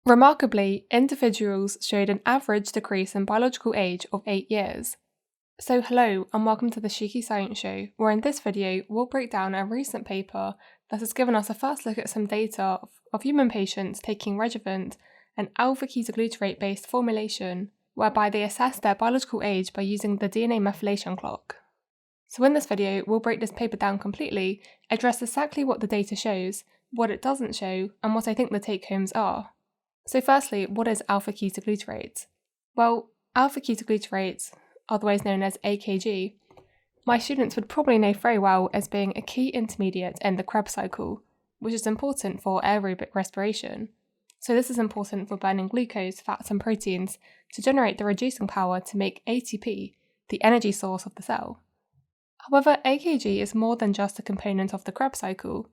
Remarkably, individuals showed an average decrease in biological age of 8 years. So hello and welcome to the Cheeky Science Show, where in this video we'll break down a recent paper that has given us a first look at some data of human patients taking Rejuvant, an alpha-ketoglutarate based formulation, whereby they assess their biological age by using the DNA methylation clock. So in this video we'll break this paper down completely, address exactly what the data shows, what it doesn't show, and what I think the take-homes are. So firstly, what is alpha-ketoglutarate? Well, alpha-ketoglutarate, otherwise known as AKG, my students would probably know very well as being a key intermediate in the Krebs cycle, which is important for aerobic respiration. So this is important for burning glucose, fats and proteins to generate the reducing power to make ATP, the energy source of the cell. However, AKG is more than just a component of the Krebs cycle.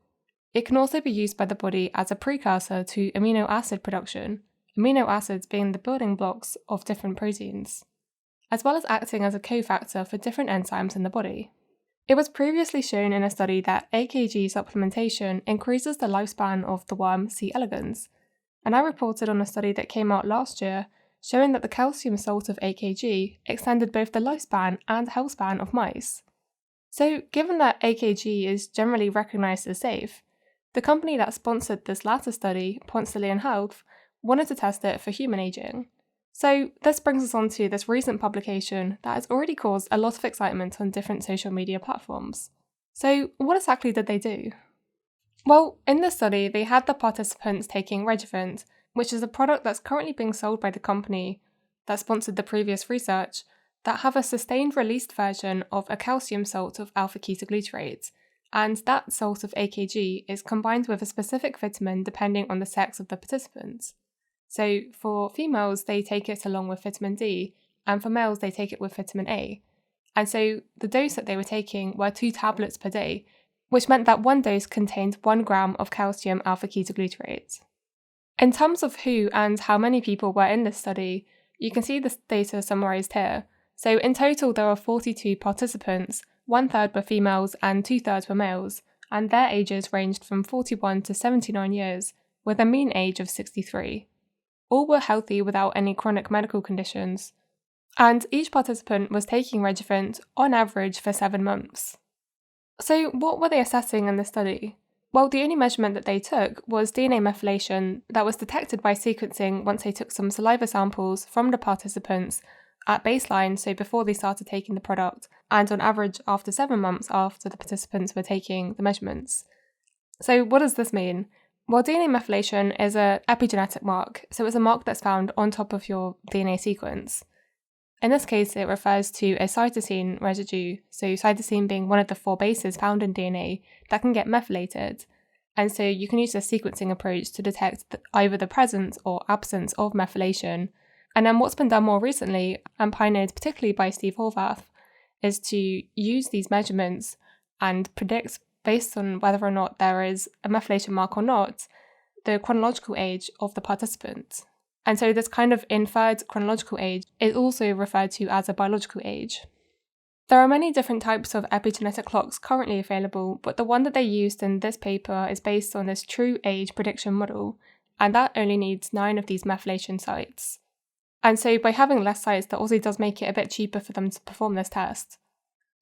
It can also be used by the body as a precursor to amino acid production, amino acids being the building blocks of different proteins, as well as acting as a cofactor for different enzymes in the body. It was previously shown in a study that AKG supplementation increases the lifespan of the worm C.elegans, and I reported on a study that came out last year showing that the calcium salt of AKG extended both the lifespan and healthspan of mice. So, given that AKG is generally recognised as safe, the company that sponsored this latter study, Ponce Health, wanted to test it for human aging. So this brings us on to this recent publication that has already caused a lot of excitement on different social media platforms. So what exactly did they do? Well, in this study, they had the participants taking Rejuvant, which is a product that's currently being sold by the company that sponsored the previous research, that have a sustained released version of a calcium salt of alpha-ketoglutarate. And that salt of AKG is combined with a specific vitamin depending on the sex of the participants. So for females, they take it along with vitamin D, and for males, they take it with vitamin A. And so the dose that they were taking were 2 tablets per day, which meant that one dose contained 1 gram of calcium alpha-ketoglutarate. In terms of who and how many people were in this study, you can see this data summarised here. So in total, there were 42 participants, 1/3 were females and 2/3 were males, and their ages ranged from 41 to 79 years, with a mean age of 63. All were healthy without any chronic medical conditions, and each participant was taking Rejuvant on average for 7 months. So what were they assessing in the study? Well, the only measurement that they took was DNA methylation that was detected by sequencing once they took some saliva samples from the participants at baseline, so before they started taking the product, and on average after 7 months after the participants were taking the measurements. So what does this mean? Well, DNA methylation is an epigenetic mark, so it's a mark that's found on top of your DNA sequence. In this case, it refers to a cytosine residue, so cytosine being one of the 4 bases found in DNA that can get methylated. And so you can use a sequencing approach to detect either the presence or absence of methylation. And then what's been done more recently, and pioneered particularly by Steve Horvath, is to use these measurements and predict, based on whether or not there is a methylation mark or not, the chronological age of the participant. And so this kind of inferred chronological age is also referred to as a biological age. There are many different types of epigenetic clocks currently available, but the one that they used in this paper is based on this true age prediction model, and that only needs 9 of these methylation sites. And so by having less sites, that also does make it a bit cheaper for them to perform this test.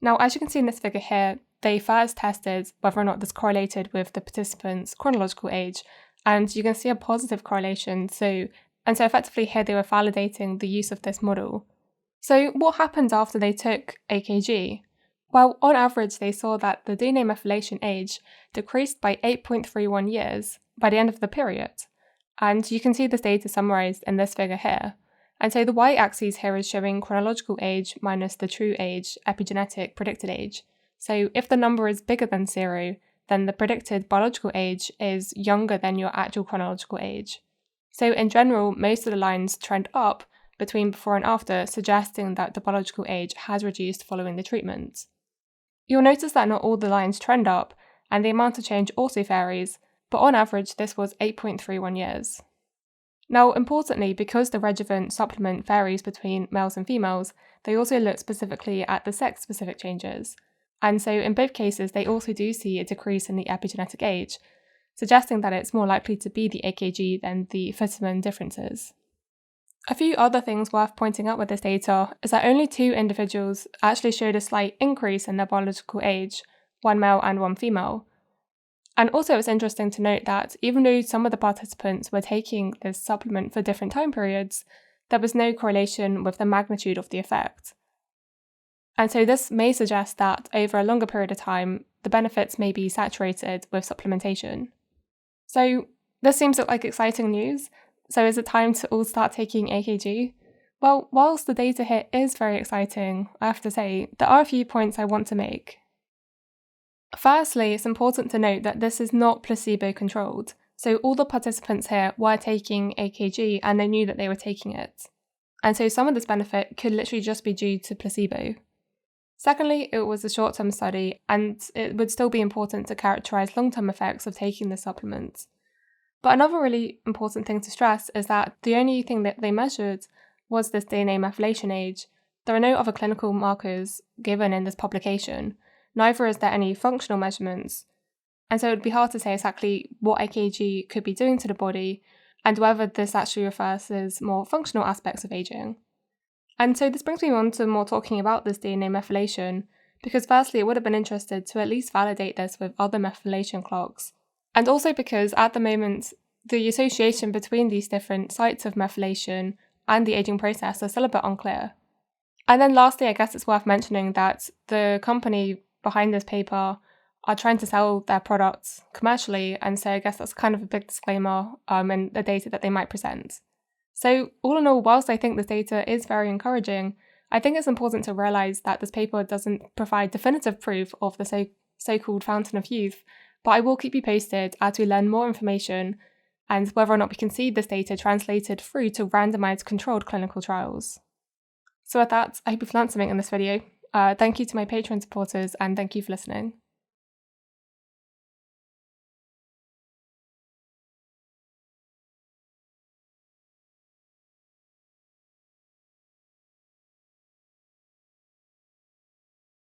Now, as you can see in this figure here, they first tested whether or not this correlated with the participant's chronological age, and you can see a positive correlation. So effectively here they were validating the use of this model. So what happened after they took AKG? Well, on average, they saw that the DNA methylation age decreased by 8.31 years by the end of the period. And you can see this data summarised in this figure here. And so the y-axis here is showing chronological age minus the true age, epigenetic predicted age. So if the number is bigger than 0, then the predicted biological age is younger than your actual chronological age. So in general, most of the lines trend up between before and after, suggesting that the biological age has reduced following the treatment. You'll notice that not all the lines trend up, and the amount of change also varies, but on average this was 8.31 years. Now, importantly, because the Rejuvant supplement varies between males and females, they also look specifically at the sex-specific changes. And so in both cases, they also do see a decrease in the epigenetic age. suggesting that it's more likely to be the AKG than the vitamin differences. A few other things worth pointing out with this data is that only 2 individuals actually showed a slight increase in their biological age, one male and one female. And also it's interesting to note that even though some of the participants were taking this supplement for different time periods, there was no correlation with the magnitude of the effect. And so this may suggest that over a longer period of time, the benefits may be saturated with supplementation. So this seems like exciting news. So is it time to all start taking AKG? Well, whilst the data here is very exciting, I have to say, there are a few points I want to make. Firstly, it's important to note that this is not placebo-controlled. So all the participants here were taking AKG and they knew that they were taking it. And so some of this benefit could literally just be due to placebo. Secondly, it was a short-term study and it would still be important to characterize long-term effects of taking the supplement. But another really important thing to stress is that the only thing that they measured was this DNA methylation age. There are no other clinical markers given in this publication, neither is there any functional measurements. And so it would be hard to say exactly what AKG could be doing to the body and whether this actually reverses more functional aspects of aging. And so this brings me on to more talking about this DNA methylation, because firstly it would have been interested to at least validate this with other methylation clocks. And also because at the moment, the association between these different sites of methylation and the aging process are still a bit unclear. And then lastly, I guess it's worth mentioning that the company behind this paper are trying to sell their products commercially, and so I guess that's kind of a big disclaimer in the data that they might present. So all in all, whilst I think this data is very encouraging, I think it's important to realise that this paper doesn't provide definitive proof of the so-called fountain of youth, but I will keep you posted as we learn more information and whether or not we can see this data translated through to randomised controlled clinical trials. So with that, I hope you've learned something in this video. Thank you to my Patreon supporters and thank you for listening.